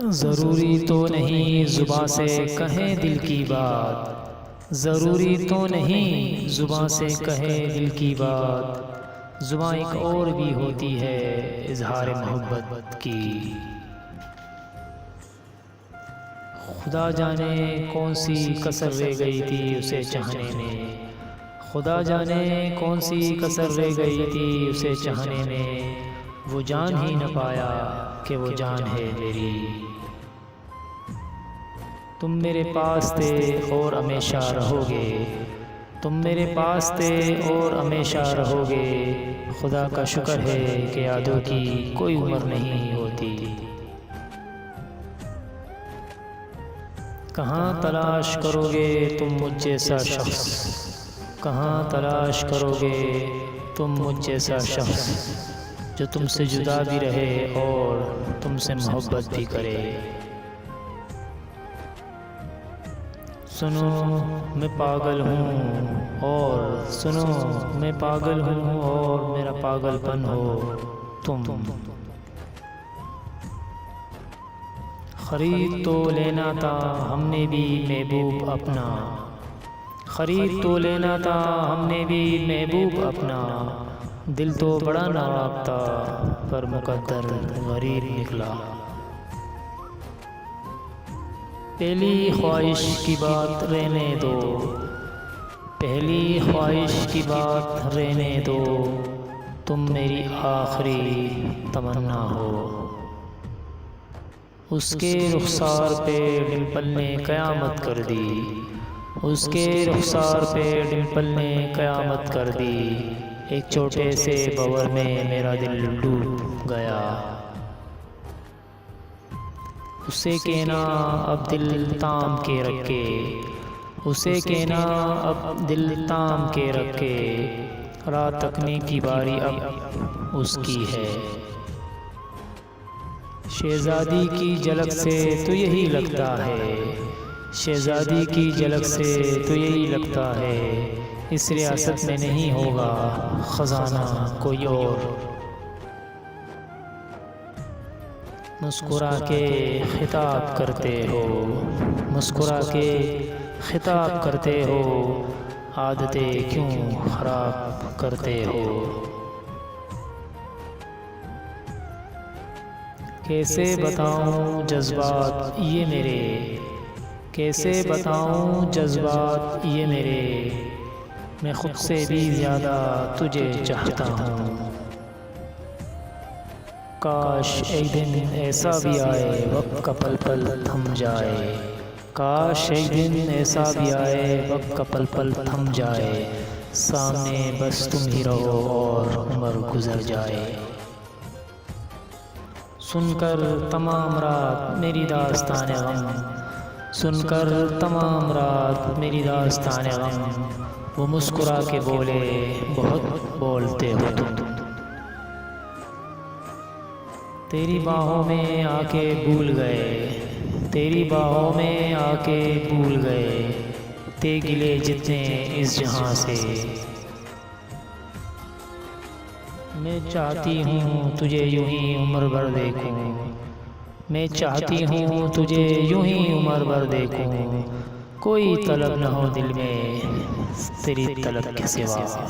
ضروری تو نہیں زباں سے کہیں دل کی بات، ضروری تو نہیں زباں سے کہے دل کی بات، زباں ایک اور بھی ہوتی ہے اظہار محبت کی۔ خدا جانے کون سی کسر رہ گئی تھی اسے چاہنے میں، خدا جانے کون سی کسر رہ گئی تھی اسے چاہنے میں، وہ جان ہی نہ پایا کہ وہ جان ہے میری۔ تم میرے پاس تھے اور ہمیشہ رہو گے، تم میرے پاس تھے اور ہمیشہ رہو گے، خدا کا شکر ہے کہ یادوں کی کوئی عمر نہیں ہوتی۔ کہاں تلاش کرو گے تم مجھ جیسا شخص، کہاں تلاش کرو گے تم مجھ جیسا شخص، جو تم سے جدا بھی رہے اور تم سے محبت بھی کرے۔ سنو میں پاگل ہوں اور سنو میں پاگل ہوں اور میرا پاگل پن ہو تم۔ خرید تو لینا تھا ہم نے بھی محبوب اپنا، خرید تو لینا تھا ہم نے بھی محبوب اپنا، دل تو بڑا نواب تھا پر مقدر غریب نکلا۔ پہلی خواہش کی بات رہنے دو، پہلی خواہش کی بات رہنے دو، تم میری آخری تمنا ہو۔ اس کے رخسار پہ ڈمپل نے قیامت کر دی، اس کے رخسار پہ ڈمپل نے قیامت کر دی، ایک چھوٹے سے بھور میں میرا دل ڈوب گیا۔ اسے کہنا اب دل تام کے رکھے، اسے کہنا اب دل تام کے رکھے، رات تکنے کی باری اب اس کی ہے۔ شہزادی کی جھلک سے تو یہی لگتا ہے، شہزادی کی جھلک سے تو یہی لگتا ہے، اس ریاست میں نہیں ہوگا خزانہ کوئی اور۔ مسکرا کے خطاب کرتے ہو، مسکرا کے خطاب کرتے ہو، عادتیں کیوں خراب کرتے ہو۔ کیسے بتاؤں جذبات یہ میرے، کیسے بتاؤں جذبات یہ میرے، میں خود سے بھی زیادہ تجھے چاہتا ہوں۔ کاش ایک دن ایسا بھی آئے وقت کا پل پل تھم جائے، کاش ایک دن ایسا بھی آئے وقت کا پل پل تھم جائے، سامنے بس تم ہی رہو اور عمر گزر جائے۔ سن کر تمام رات میری داستان غم، سن کر تمام رات میری داستان غم، وہ مسکرا کے بولے بہت بولتے ہو تم۔ تیری باہوں میں آ کے بھول گئے، تیری باہوں میں آ کے بھول گئے، تے گلے جتنے اس جہاں سے۔ میں چاہتی ہوں تجھے یوں ہی عمر بھر دیکھوں، میں چاہتی ہوں تجھے یوں ہی عمر بھر دیکھوں، کوئی طلب نہ ہو دل میں تیری طلب کے سوا۔